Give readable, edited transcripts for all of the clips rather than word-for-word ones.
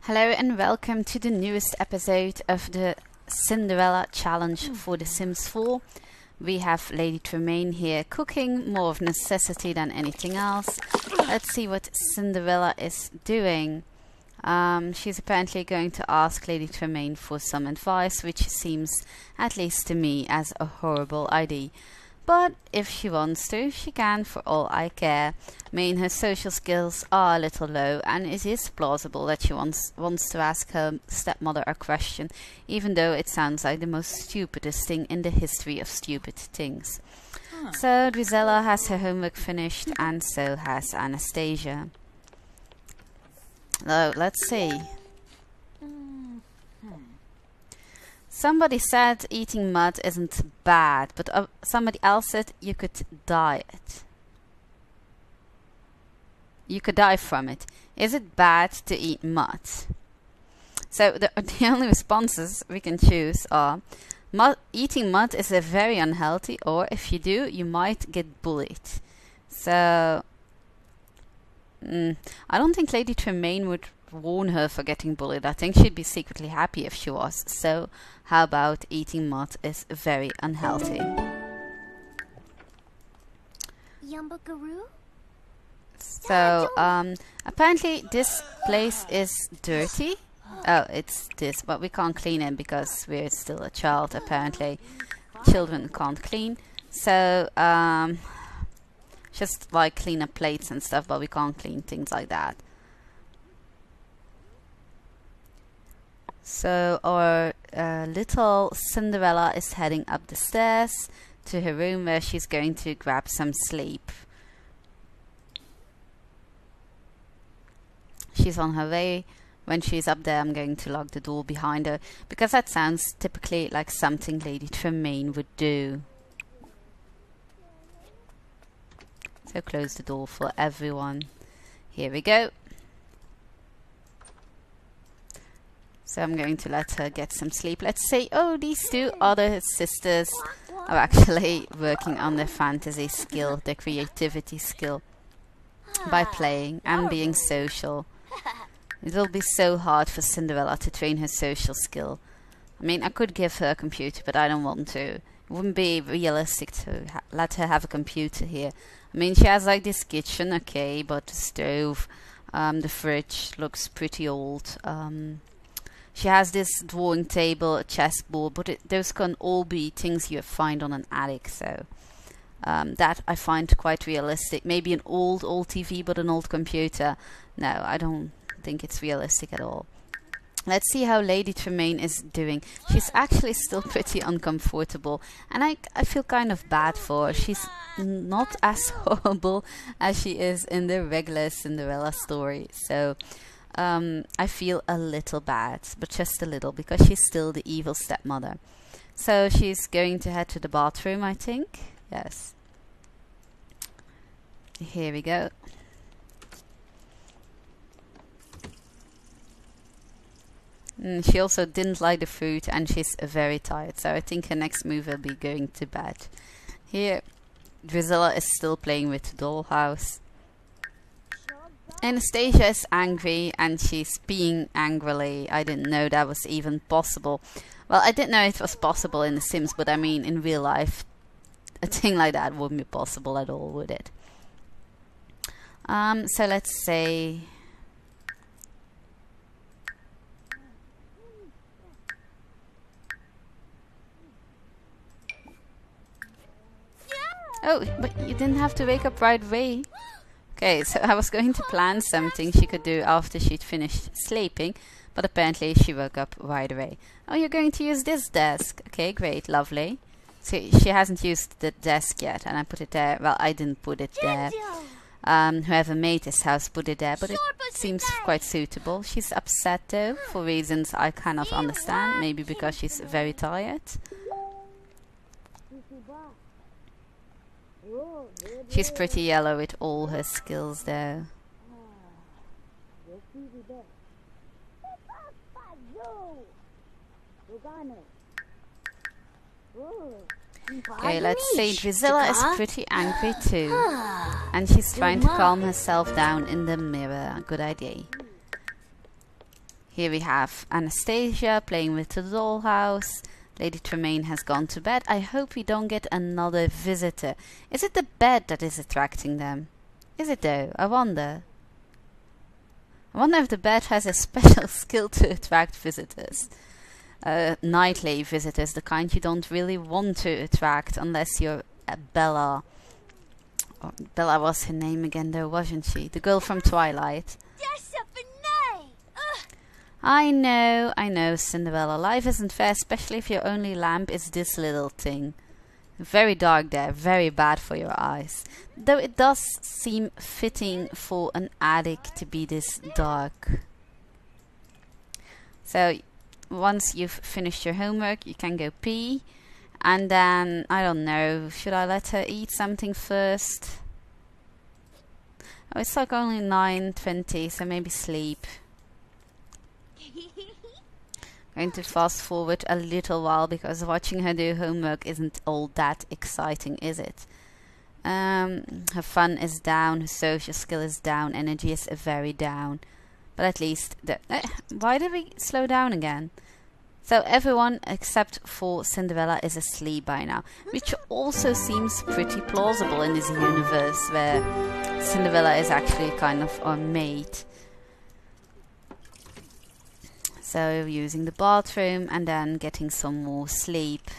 Hello and welcome to the newest episode of the Cinderella challenge for The Sims 4. We have Lady Tremaine here cooking, more of necessity than anything else. Let's see what Cinderella is doing. She's apparently going to ask Lady Tremaine for some advice, which seems, at least to me, as a horrible idea. But if she wants to, she can, for all I care. I mean, her social skills are a little low, and it is plausible that she wants to ask her stepmother a question, even though it sounds like the most stupidest thing in the history of stupid things. So Drizella has her homework finished, and so has Anastasia. Let's see. Somebody said eating mud isn't bad, but somebody else said you could die it. You could die from it. Is it bad to eat mud? So the only responses we can choose are eating mud is very unhealthy, or if you do, you might get bullied. So I don't think Lady Tremaine would warn her for getting bullied. I think she'd be secretly happy if she was. So how about eating mud is very unhealthy? Yumbagaroo? So apparently this place is dirty. Oh, it's this, but we can't clean it because we're still a child. Apparently children can't clean. So just like clean up plates and stuff, but we can't clean things like that. So our little Cinderella is heading up the stairs to her room where she's going to grab some sleep. She's on her way. When she's up there, I'm going to lock the door behind her, because that sounds typically like something Lady Tremaine would do. So close the door for everyone. Here we go. So I'm going to let her get some sleep. Let's say, oh, these two other sisters are actually working on their fantasy skill, their creativity skill, by playing and being social. It will be so hard for Cinderella to train her social skill. I mean, I could give her a computer, but I don't want to. It wouldn't be realistic to let her have a computer here. I mean, she has like this kitchen, okay, but the stove, the fridge looks pretty old. She has this drawing table, a chessboard, but those can all be things you find on an attic, so that I find quite realistic. Maybe an old TV, but an old computer. No, I don't think it's realistic at all. Let's see how Lady Tremaine is doing. She's actually still pretty uncomfortable, and I feel kind of bad for her. She's not as horrible as she is in the regular Cinderella story, so I feel a little bad, but just a little, because she's still the evil stepmother. So she's going to head to the bathroom, I think. Yes. Here we go. She also didn't like the food, and she's very tired, so I think her next move will be going to bed. Here, Drizella is still playing with the dollhouse. Anastasia is angry, and she's peeing angrily. I didn't know that was even possible. Well, I didn't know it was possible in The Sims, but I mean in real life a thing like that wouldn't be possible at all, would it? So let's say oh, but you didn't have to wake up right away. Okay, so I was going to plan something she could do after she'd finished sleeping, but apparently she woke up right away. Oh, you're going to use this desk. Okay, great, lovely. So she hasn't used the desk yet, and I put it there. Well, I didn't put it there. Whoever made this house put it there, but it seems quite suitable. She's upset though, for reasons I cannot understand. Maybe because she's very tired. She's pretty yellow with all her skills though. Okay, let's say Drizella is pretty angry too. And she's trying to calm herself down in the mirror. Good idea. Here we have Anastasia playing with the dollhouse. Lady Tremaine has gone to bed. I hope we don't get another visitor. Is it the bed that is attracting them? Is it though? I wonder. I wonder if the bed has a special skill to attract visitors. Nightly visitors, the kind you don't really want to attract unless you're Bella. Oh, Bella was her name again though, wasn't she? The girl from Twilight. I know, Cinderella. Life isn't fair, especially if your only lamp is this little thing. Very dark there, very bad for your eyes. Though it does seem fitting for an attic to be this dark. So, once you've finished your homework, you can go pee. And then, I don't know, should I let her eat something first? Oh, it's like only 9:20, so maybe sleep. Going to fast forward a little while because watching her do homework isn't all that exciting, is it? Her fun is down, her social skill is down, energy is very down. But at least why did we slow down again? So everyone except for Cinderella is asleep by now, which also seems pretty plausible in this universe where Cinderella is actually kind of our mate. So using the bathroom and then getting some more sleep.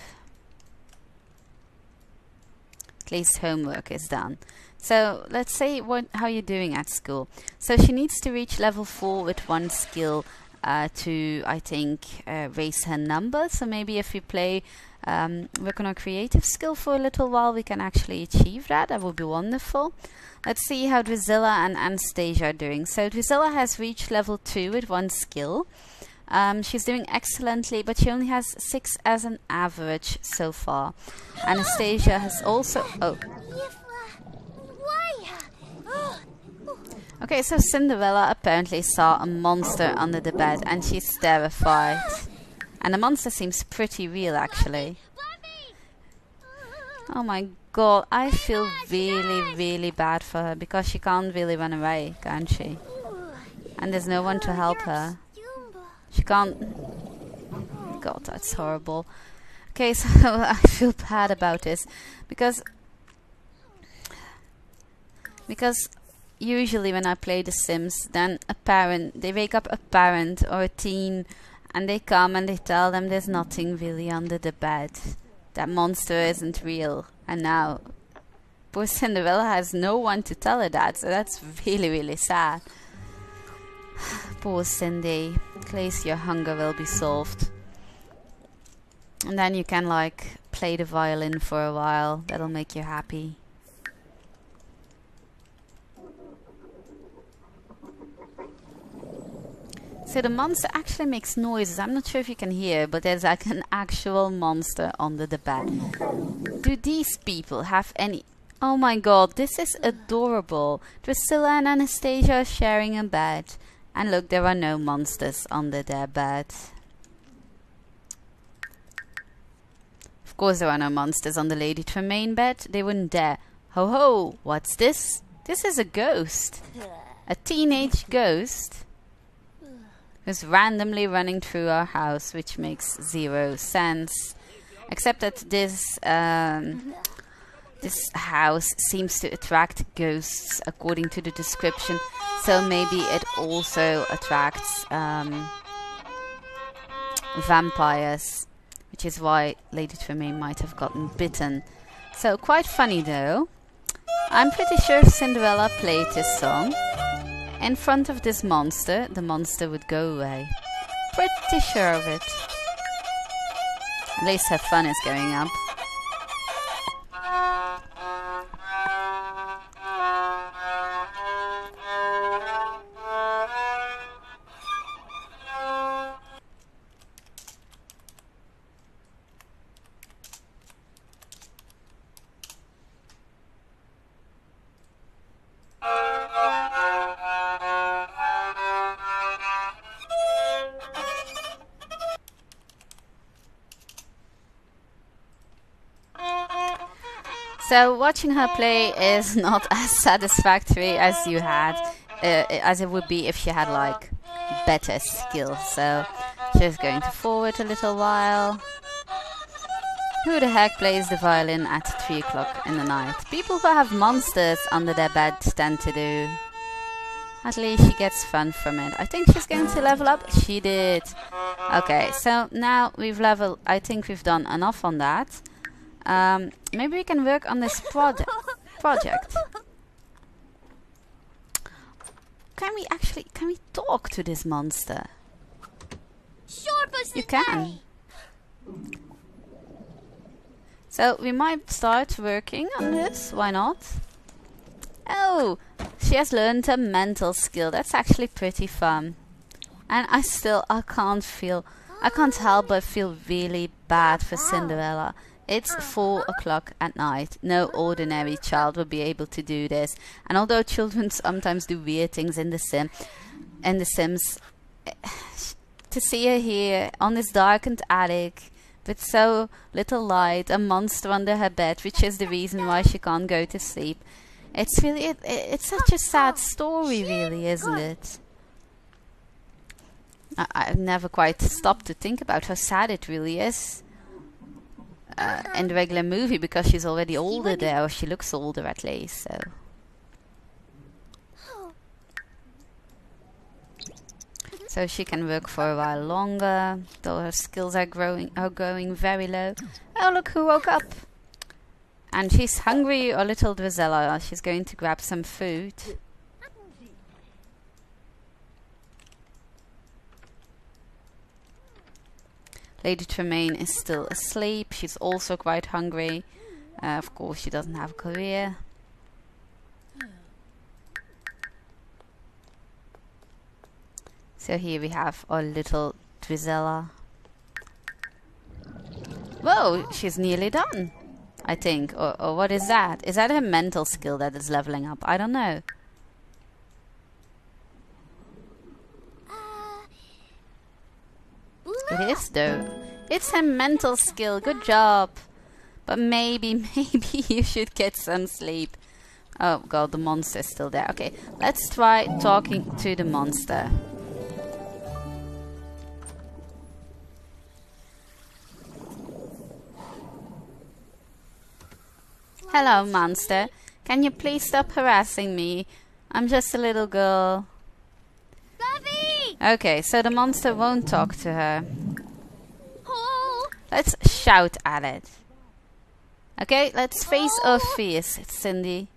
At least homework is done. So let's say how you're doing at school. So she needs to reach level 4 with 1 skill to, I think, raise her number. So maybe if we play work on our creative skill for a little while, we can actually achieve that. That would be wonderful. Let's see how Drusilla and Anastasia are doing. So Drusilla has reached level 2 with 1 skill. She's doing excellently, but she only has 6 as an average so far. Anastasia has also... Oh. Okay, so Cinderella apparently saw a monster under the bed and she's terrified. And the monster seems pretty real, actually. Oh my god, I feel really bad for her because she can't really run away, can she? And there's no one to help her. She can't... God, that's horrible. Okay, so I feel bad about this because usually when I play The Sims, then they wake up a parent or a teen and they come and they tell them there's nothing really under the bed. That monster isn't real. And now poor Cinderella has no one to tell her that, so that's really sad. Poor Cindy. At least your hunger will be solved. And then you can like play the violin for a while. That'll make you happy. So the monster actually makes noises. I'm not sure if you can hear, but there's like an actual monster under the bed. Do these people have any... Oh my god, this is adorable. Drusilla and Anastasia are sharing a bed. And look, there are no monsters under their bed. Of course there are no monsters on the Lady Tremaine bed. They wouldn't dare. Ho ho, what's this? This is a ghost. A teenage ghost. Who's randomly running through our house, which makes 0 sense. Except that this house seems to attract ghosts according to the description. So maybe it also attracts vampires, which is why Lady Tremaine might have gotten bitten. So quite funny though. I'm pretty sure if Cinderella played this song in front of this monster, the monster would go away. Pretty sure of it. At least her fun is going up. So watching her play is not as satisfactory as you had, as it would be if she had like better skill. So she's going to forward a little while. Who the heck plays the violin at 3 o'clock in the night? People who have monsters under their bed tend to do. At least she gets fun from it. I think she's going to level up. She did. Okay, so now we've leveled. I think we've done enough on that. Maybe we can work on this project. Can we talk to this monster? You can. So we might start working on this. Why not? Oh, she has learned a mental skill. That's actually pretty fun. And I can't help but feel really bad for Cinderella. It's 4 o'clock at night. No ordinary child will be able to do this. And although children sometimes do weird things in The Sims, to see her here on this darkened attic with so little light, a monster under her bed, which is the reason why she can't go to sleep. It's really, it's such a sad story, really, isn't it? I've never quite stopped to think about how sad it really is in the regular movie, because she's already older there, or she looks older at least. So she can work for a while longer, though her skills are going very low. Oh, look who woke up! And she's hungry, or little Drizella. She's going to grab some food. Lady Tremaine is still asleep. She's also quite hungry. Of course, she doesn't have a career. So here we have our little Drizella. Whoa, she's nearly done, I think. Or what is that? Is that her mental skill that is leveling up? I don't know. It is though. It's her mental skill. Good job. But maybe you should get some sleep. Oh god, the monster is still there. Okay, let's try talking to the monster. Hello, monster. Can you please stop harassing me? I'm just a little girl. Buffy! Okay, so the monster won't talk to her. Oh. Let's shout at it. Okay, let's face our fears, Cindy.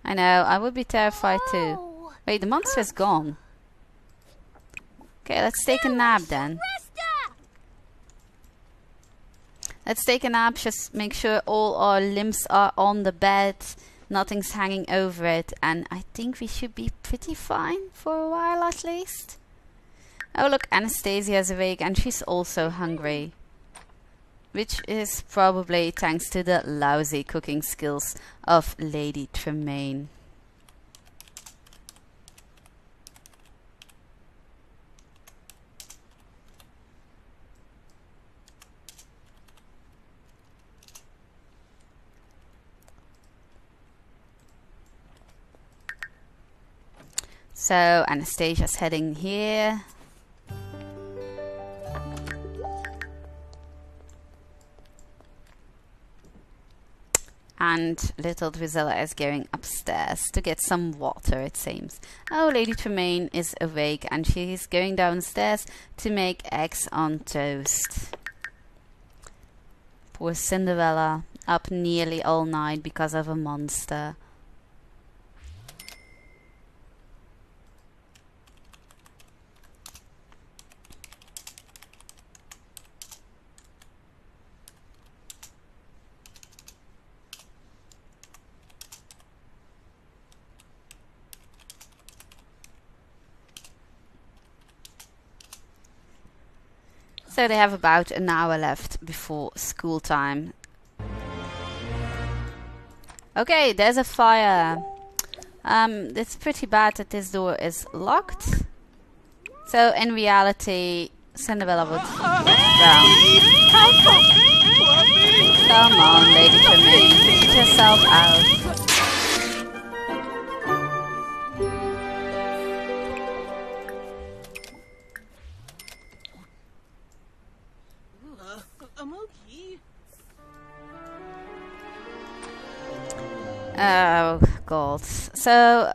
I know, I would be terrified too. Wait, the monster is gone. Okay, let's take a nap then. Let's take a nap, just make sure all our limbs are on the bed, nothing's hanging over it, and I think we should be pretty fine for a while at least. Oh look, Anastasia's awake and she's also hungry. Which is probably thanks to the lousy cooking skills of Lady Tremaine. So Anastasia's heading here. And little Drizella is going upstairs to get some water, it seems. Oh, Lady Tremaine is awake and she's going downstairs to make eggs on toast. Poor Cinderella, up nearly all night because of a monster. So they have about an hour left before school time. Okay, there's a fire. It's pretty bad that this door is locked. So in reality, Cinderella would drown. Come on, Lady Tremaine, get yourself out. Oh, God. So,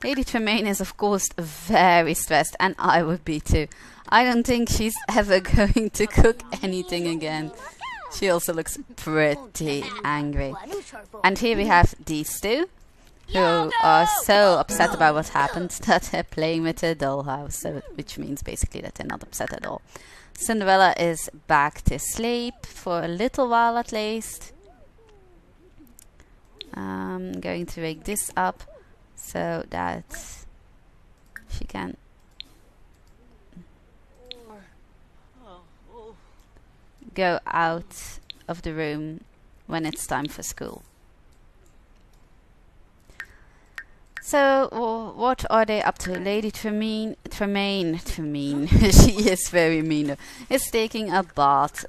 Lady Tremaine is, of course, very stressed, and I would be too. I don't think she's ever going to cook anything again. She also looks pretty angry. And here we have these two, who are so upset about what happened that they're playing with a dollhouse, so, which means basically that they're not upset at all. Cinderella is back to sleep for a little while at least. I'm going to wake this up so that she can go out of the room when it's time for school. So, what are they up to? Lady Tremaine, she is very mean, is taking a bath.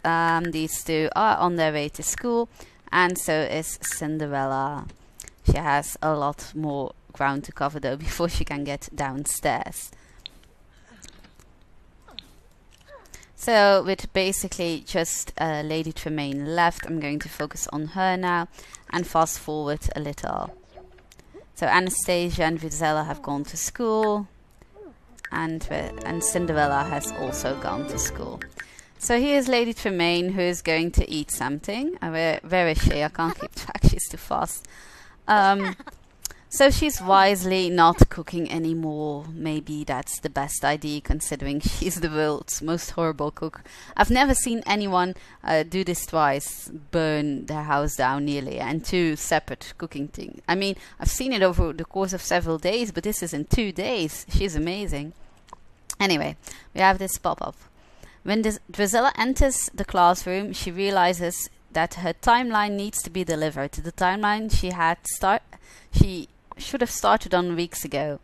These two are on their way to school, and so is Cinderella. She has a lot more ground to cover though before she can get downstairs. So, with basically just Lady Tremaine left, I'm going to focus on her now and fast forward a little. So Anastasia and Gisela have gone to school, and Cinderella has also gone to school. So here's Lady Tremaine, who is going to eat something. Where is she? I can't keep track, she's too fast. So she's wisely not cooking anymore. Maybe that's the best idea, considering she's the world's most horrible cook. I've never seen anyone do this twice, burn their house down nearly, and two separate cooking things. I mean, I've seen it over the course of several days, but this is in 2 days. She's amazing. Anyway, we have this pop-up. When Drizella enters the classroom, she realizes that her timeline needs to be delivered. The timeline she should have started on weeks ago.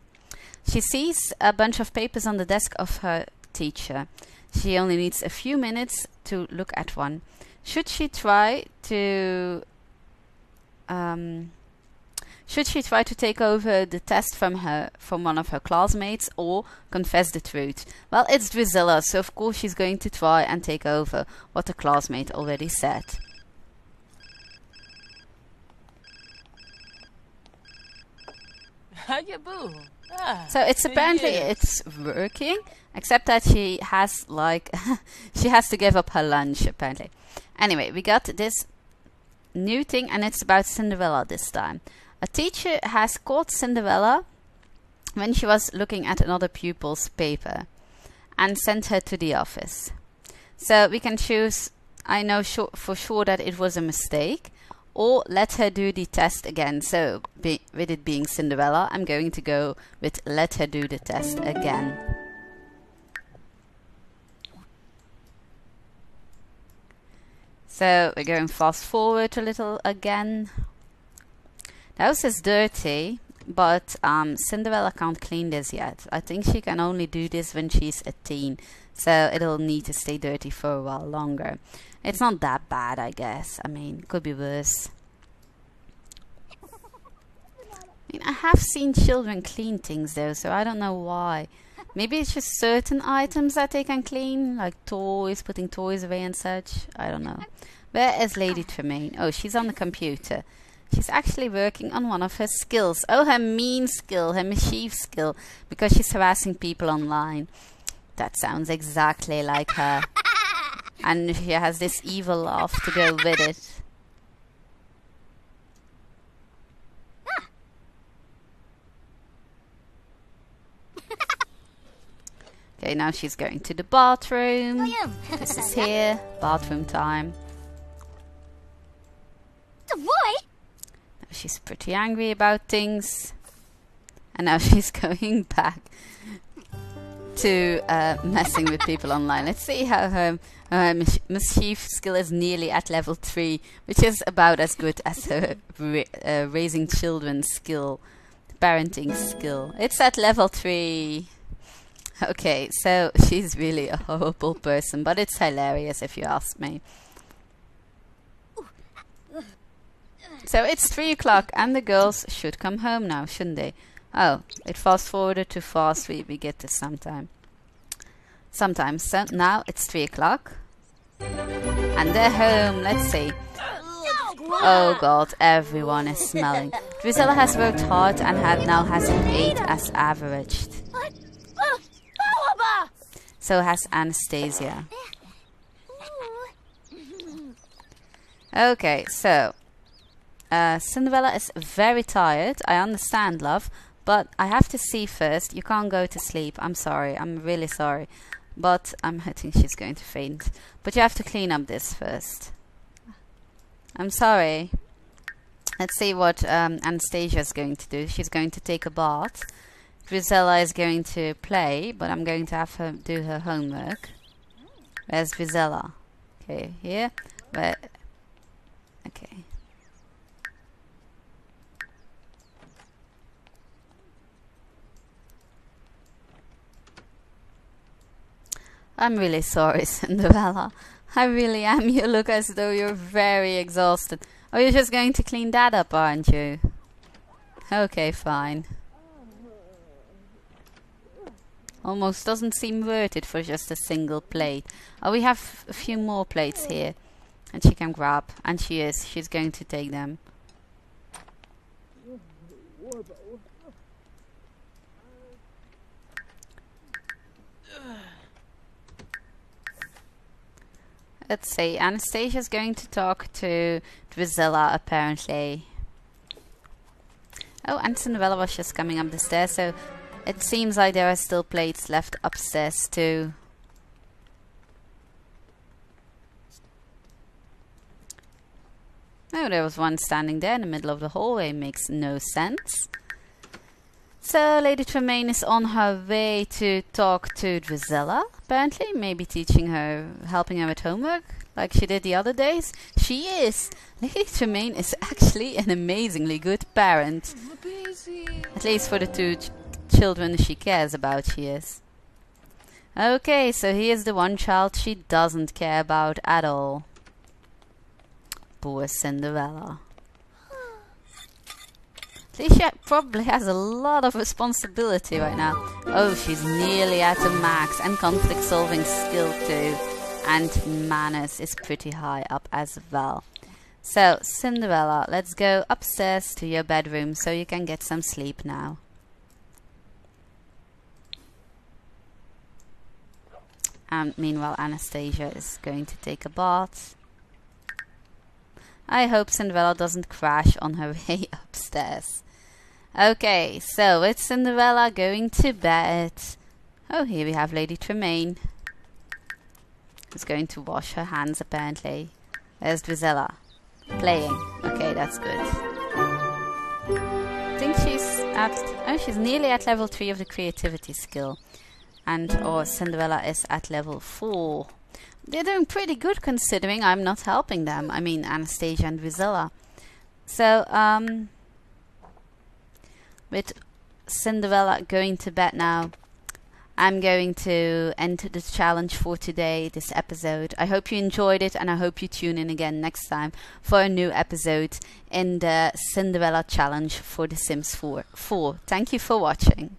She sees a bunch of papers on the desk of her teacher. She only needs a few minutes to look at one. Should she try to take over the test from one of her classmates, or confess the truth? Well, it's Drizella, so of course she's going to try and take over what the classmate already said. So it's apparently it's working, except that she has she has to give up her lunch apparently. Anyway, we got this new thing, and it's about Cinderella this time. A teacher has caught Cinderella when she was looking at another pupil's paper and sent her to the office. So we can choose, I know for sure that it was a mistake, or let her do the test again. So, with it being Cinderella, I'm going to go with let her do the test again. So, we're going fast forward a little again. The house is dirty, but Cinderella can't clean this yet. I think she can only do this when she's a teen, so it'll need to stay dirty for a while longer. It's not that bad, I guess. I mean, could be worse. I have seen children clean things though, so I don't know why. Maybe it's just certain items that they can clean, like toys, putting toys away and such. I don't know. Where is Lady Tremaine? Oh, she's on the computer. She's actually working on one of her skills. Oh, her mean skill, her mischief skill, because she's harassing people online. That sounds exactly like her. And she has this evil laugh to go with it. Okay, now she's going to the bathroom. This is here, bathroom time. Now she's pretty angry about things. And now she's going back to messing with people online. Let's see how her mischief skill is nearly at level 3, which is about as good as her raising children skill, parenting skill. It's at level 3. Okay, so she's really a horrible person, but it's hilarious if you ask me. So it's 3 o'clock and the girls should come home now, shouldn't they? Oh, it fast forwarded too fast. We get this sometimes. So now it's 3 o'clock and they're home. Let's see. Oh god, everyone is smelling. Drizella has worked hard and now has an 8 as averaged. So has Anastasia. Okay, so Cinderella is very tired. I understand, love, but I have to see first. You can't go to sleep. I'm sorry. I'm really sorry. But I think she's going to faint. But you have to clean up this first. I'm sorry. Let's see what Anastasia is going to do. She's going to take a bath. Drizella is going to play, but I'm going to have her do her homework. Where's Drizella? Okay, here. Where? Okay. I'm really sorry, Cinderella. I really am. You look as though you're very exhausted. Oh, you're just going to clean that up, aren't you? Okay, fine. Almost doesn't seem worth it for just a single plate. Oh, we have a few more plates here. And she can grab. And she is. She's going to take them. Let's see. Anastasia's going to talk to Drizella, apparently. Oh, and Cinderella was just coming up the stairs, so it seems like there are still plates left upstairs too. Oh, there was one standing there in the middle of the hallway. Makes no sense. So Lady Tremaine is on her way to talk to Drizella, apparently. Maybe teaching her, helping her with homework, like she did the other days. She is! Lady Tremaine is actually an amazingly good parent. At least for the two children she cares about, she is. Okay, so here's the one child she doesn't care about at all. Poor Cinderella. At least she probably has a lot of responsibility right now. Oh, she's nearly at the max, and conflict solving skill too. And manners is pretty high up as well. So, Cinderella, let's go upstairs to your bedroom so you can get some sleep now. And meanwhile, Anastasia is going to take a bath. I hope Cinderella doesn't crash on her way upstairs. Okay, so it's Cinderella going to bed. Oh, here we have Lady Tremaine, who's going to wash her hands, apparently. There's Drizella, playing. Okay, that's good. I think she's at... Oh, she's nearly at level 3 of the creativity skill. Or Cinderella is at level 4. They're doing pretty good considering I'm not helping them. I mean, Anastasia and Drizella. So, with Cinderella going to bed now, I'm going to end the challenge for today, this episode. I hope you enjoyed it, and I hope you tune in again next time for a new episode in the Cinderella challenge for The Sims 4. Thank you for watching.